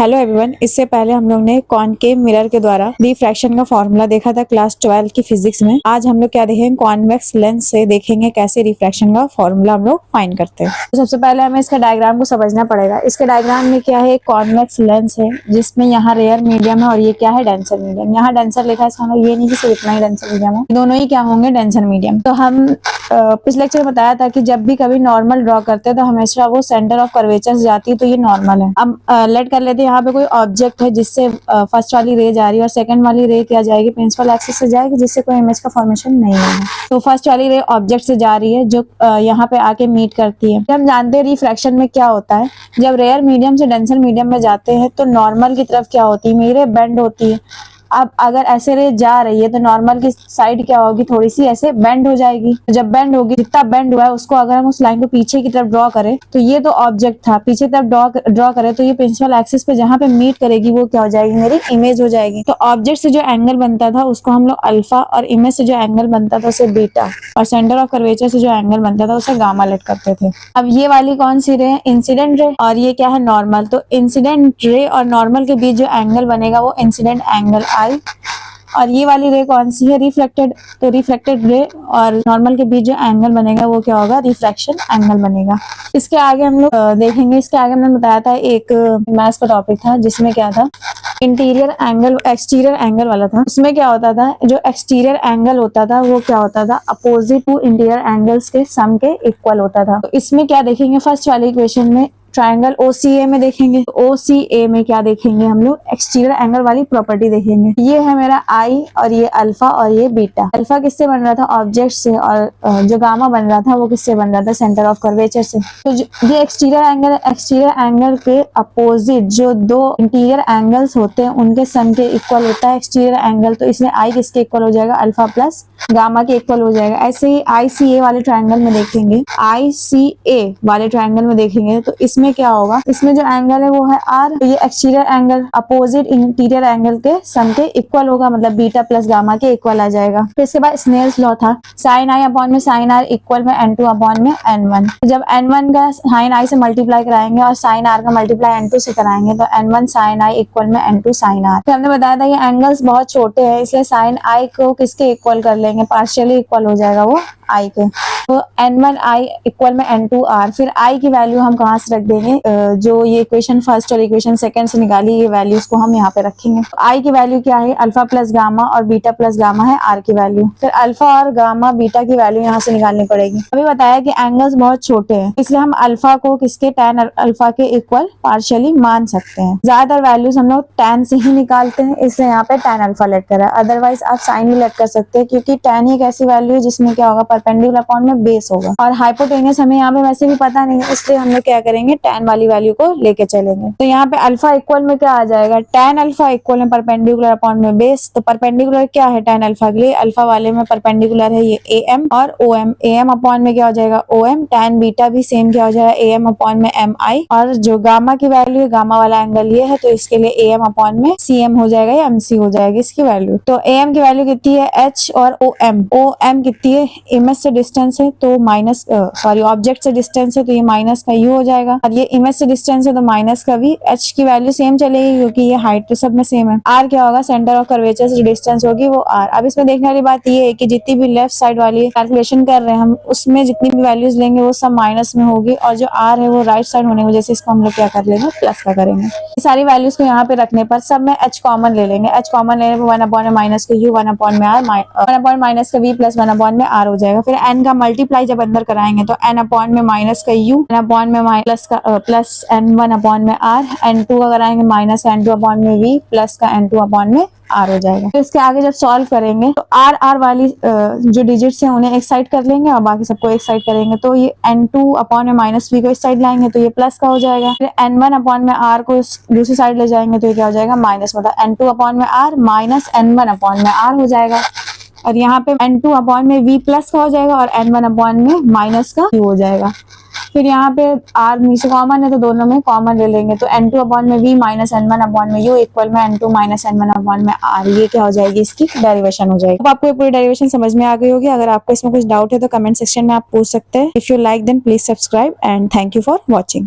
Hello everyone, इससे पहले हम लोग ने कॉनकेव मिरर के द्वारा रिफ्रैक्शन का फॉर्मूला देखा था क्लास 12 की फिजिक्स में। आज हम लोग क्या देखेंगे, कॉन्वेक्स लेंस से देखेंगे कैसे रिफ्रैक्शन का फॉर्मूला हम लोग फाइंड करते हैं। तो सबसे पहले हमें इसका डायग्राम को समझना पड़ेगा। इसके डायग्राम में क्या है, एक कॉन्वेक्स लेंस है जिसमें यहाँ रेयर मीडियम है और ये क्या है, डेंसर मीडियम। यहाँ डेंसर लिखा है, इसका मतलब ये नहीं कि सिर्फ इतना ही डेंसर मीडियम है, दोनों ही क्या होंगे, डेंसर मीडियम। तो हम पिछले लेक्चर में बताया था कि जब भी कभी नॉर्मल ड्रॉ करते हैं तो हमेशा वो सेंटर ऑफ कर्वेचर से जाती है, तो ये नॉर्मल है। अब लेट कर लेते हैं यहाँ पे कोई ऑब्जेक्ट है जिससे फर्स्ट वाली रे जा रही है और सेकंड वाली रे क्या जाएगी, प्रिंसिपल एक्सिस से जाएगी, जिससे कोई इमेज का फॉर्मेशन नहीं है। तो फर्स्ट वाली रे ऑब्जेक्ट से जा रही है जो यहाँ पे आके मीट करती है। हम जानते हैं रिफ्रैक्शन में क्या होता है, जब रेयर मीडियम से डेंसर मीडियम में जाते हैं तो नॉर्मल की तरफ क्या होती है, मेरे बेंड होती है। अब अगर ऐसे रे जा रही है तो नॉर्मल की साइड क्या होगी, थोड़ी सी ऐसे बेंड हो जाएगी। तो जब बेंड होगी, जितना बेंड हुआ है उसको अगर हम उस लाइन को पीछे की तरफ ड्रॉ करें, तो ये तो ऑब्जेक्ट था, पीछे की तरफ ड्रॉ करें तो ये प्रिंसिपल एक्सिस पे जहां पे मीट करेगी वो क्या हो जाएगी, मेरी इमेज हो जाएगी। तो ऑब्जेक्ट से जो एंगल बनता था उसको हम लोग अल्फा, और इमेज से जो एंगल बनता था उसे बीटा, और सेंटर ऑफ कर्वेचर से जो एंगल बनता था उसे गामा लेट करते थे। अब ये वाली कौन सी रे है, इंसिडेंट रे, और ये क्या है, नॉर्मल। तो इंसिडेंट रे और नॉर्मल के बीच जो एंगल बनेगा वो इंसिडेंट एंगल आई, और ये वाली रे कौन सी है, रिफ्लेक्टेड। तो रिफ्लेक्टेड रे और नॉर्मल के बीच जो एंगल बनेगा वो क्या होगा, रिफ्रैक्शन एंगल बनेगा। इसके आगे हम लोग देखेंगे, इसके आगे हमने बताया था एक मैथ्स का टॉपिक था जिसमें क्या था, इंटीरियर एंगल एक्सटीरियर एंगल वाला था। उसमें क्या होता था, जो एक्सटीरियर एंगल होता था वो क्या होता था, अपोजिट टू इंटीरियर एंगल्स के सम के इक्वल होता था। तो इसमें क्या देखेंगे, फर्स्ट वाले इक्वेशन में ट्रायंगल OCA में देखेंगे, तो OCA में क्या देखेंगे हम लोग, एक्सटीरियर एंगल वाली प्रॉपर्टी देखेंगे। ये है मेरा I और ये अल्फा और ये बीटा। अल्फा किससे बन रहा था, ऑब्जेक्ट से, और जो गामा बन रहा था वो किससे बन रहा था, सेंटर ऑफ कर्वेचर से। तो ये एक्सटीरियर एंगल के अपोजिट जो दो इंटीरियर एंगल्स होते हैं उनके सम के इक्वल होता है एक्सटीरियर एंगल। तो इसमें I किसके इक्वल हो जाएगा, अल्फा प्लस गामा के इक्वल हो जाएगा। ऐसे ही ICA वाले ट्रायंगल में देखेंगे, ICA वाले ट्रायंगल में देखेंगे तो इसमें क्या होगा, इसमें जो एंगल है वो है R। तो ये exterior angle opposite interior angle के सम के इक्वल होगा, मतलब बीटा प्लस गामा के इक्वल आ जाएगा। फिर इसके बाद स्नेल्स लॉ था, साइन I अपॉन में साइन R इक्वल में N2 अपॉन में N1। जब N1 का साइन I से मल्टीप्लाई कराएंगे और साइन R का मल्टीप्लाई N2 से कराएंगे तो N1 साइन I इक्वल में N2 साइन R। फिर हमने बताया था ये एंगल्स बहुत छोटे हैं इसलिए साइन I को किसके इक्वल कर लेंगे, पार्शियली इक्वल हो जाएगा वो I के। तो N1 I इक्वल में N2 R। फिर I की वैल्यू हम कहाँ से रख देंगे, जो ये इक्वेशन फर्स्ट और इक्वेशन सेकंड से निकाली ये वैल्यूज को हम यहाँ पे रखेंगे। तो I की वैल्यू क्या है, अल्फा प्लस गामा, और बीटा प्लस गामा है R की वैल्यू। फिर अल्फा और गामा बीटा की वैल्यू यहाँ से निकालनी पड़ेगी। अभी बताया कि एंगल्स बहुत छोटे हैं इसलिए हम अल्फा को किसके, tan अल्फा के इक्वल पार्शियली मान सकते हैं। ज्यादातर वैल्यूज हम लोग tan से ही निकालते हैं, इसलिए यहाँ पे tan अल्फा लेट करा है। अदरवाइज आप साइन भी लेट कर सकते हैं क्योंकि tan ही एक ऐसी वैल्यू है जिसमें क्या होगा, परपेंडिकुलर अपॉन में बेस होगा, और हाइपोटेनियस हमें यहाँ पे वैसे भी पता नहीं है इसलिए हम लोग क्या करेंगे, tan वाली वैल्यू को लेके चलेंगे। तो यहाँ पे अल्फा इक्वल में क्या आ जाएगा, tan अल्फा इक्वल में परपेंडिकुलर अपॉन में बेस। तो परपेंडिकुलर क्या है tan अल्फा के लिए, अल्फा वाले में परपेंडिकुलर है ये AM और OM। AM अपॉन में क्या हो जाएगा OM, tan बीटा भी सेम क्या हो जाएगा AM अपॉन में MI, और जो गामा की वैल्यू है, गामा वाला एंगल ये है तो इसके लिए AM अपॉन में CM हो जाएगा या MC हो जाएगी इसकी वैल्यू। तो AM की वैल्यू कितनी है H, और OM कितनी है, इमेज से डिस्टेंस है तो माइनस, सॉरी ऑब्जेक्ट से डिस्टेंस है तो ये माइनस का U हो जाएगा, और ये इमेज से डिस्टेंस है तो माइनस का V। H की वैल्यू सेम चलेगी क्योंकि ये हाइट तो सब में सेम है। R क्या होगा, सेंटर ऑफ कर्वेचर से डिस्टेंस होगी वो R। अब इसमें देखने वाली बात ये है कि जितनी भी लेफ्ट साइड वाली कैलकुलेशन कर रहे हैं हम, उसमें जितनी भी वैल्यूज लेंगे वो सब माइनस में होगी, और जो R है वो राइट साइड होने की वजह से इसको हम लोग क्या कर लेंगे, प्लस का करेंगे। सारी वैल्यूज को यहाँ पे रखने पर सब में H कॉमन ले लेंगे। H कॉमन लेने पर 1 अपॉन में माइनस का U, 1 अपॉन में R, 1 अपॉन माइनस का V प्लस 1 अपॉन में R हो जाएगा। फिर N का मल्टीप्लाई जब अंदर कराएंगे तो N अपॉन में माइनस का U, N अपॉन में प्लस N1 अपॉन में R, N2 का कराएंगे माइनस N2 अपॉन में V प्लस का N2 अपॉन में R हो जाएगा। तो इसके आगे जब सॉल्व करेंगे तो R वाली जो डिजिट्स हैं उन्हें एक साइड कर लेंगे और बाकी सबको एक साइड करेंगे, तो ये N2 अपॉन में माइनस V को इस साइड लाएंगे तो ये प्लस का हो जाएगा। फिर N1 अपॉन में R को दूसरी साइड ले जाएंगे तो ये क्या हो जाएगा, माइनस, मतलब N2 अपॉन में R माइनस N1 अपॉन में R हो जाएगा। और यहाँ पे N2 अपॉन में V प्लस का हो जाएगा और N1 अपॉन में माइनस का U हो जाएगा। फिर यहाँ पे R नीचे कॉमन है तो दोनों में कॉमन ले लेंगे, तो N2 अपॉन में V माइनस N1 अपॉन में U इक्वल में N2 माइनस N1 अपॉन में R। ये क्या हो जाएगी, इसकी डेरिवेशन हो जाएगी। अब आपको ये पूरी डेरिवेशन समझ में आ गई होगी। अगर आपको इसमें कुछ डाउट है तो कमेंट सेक्शन में आप पूछ सकते हैं। If you like then please subscribe and thank you for watching.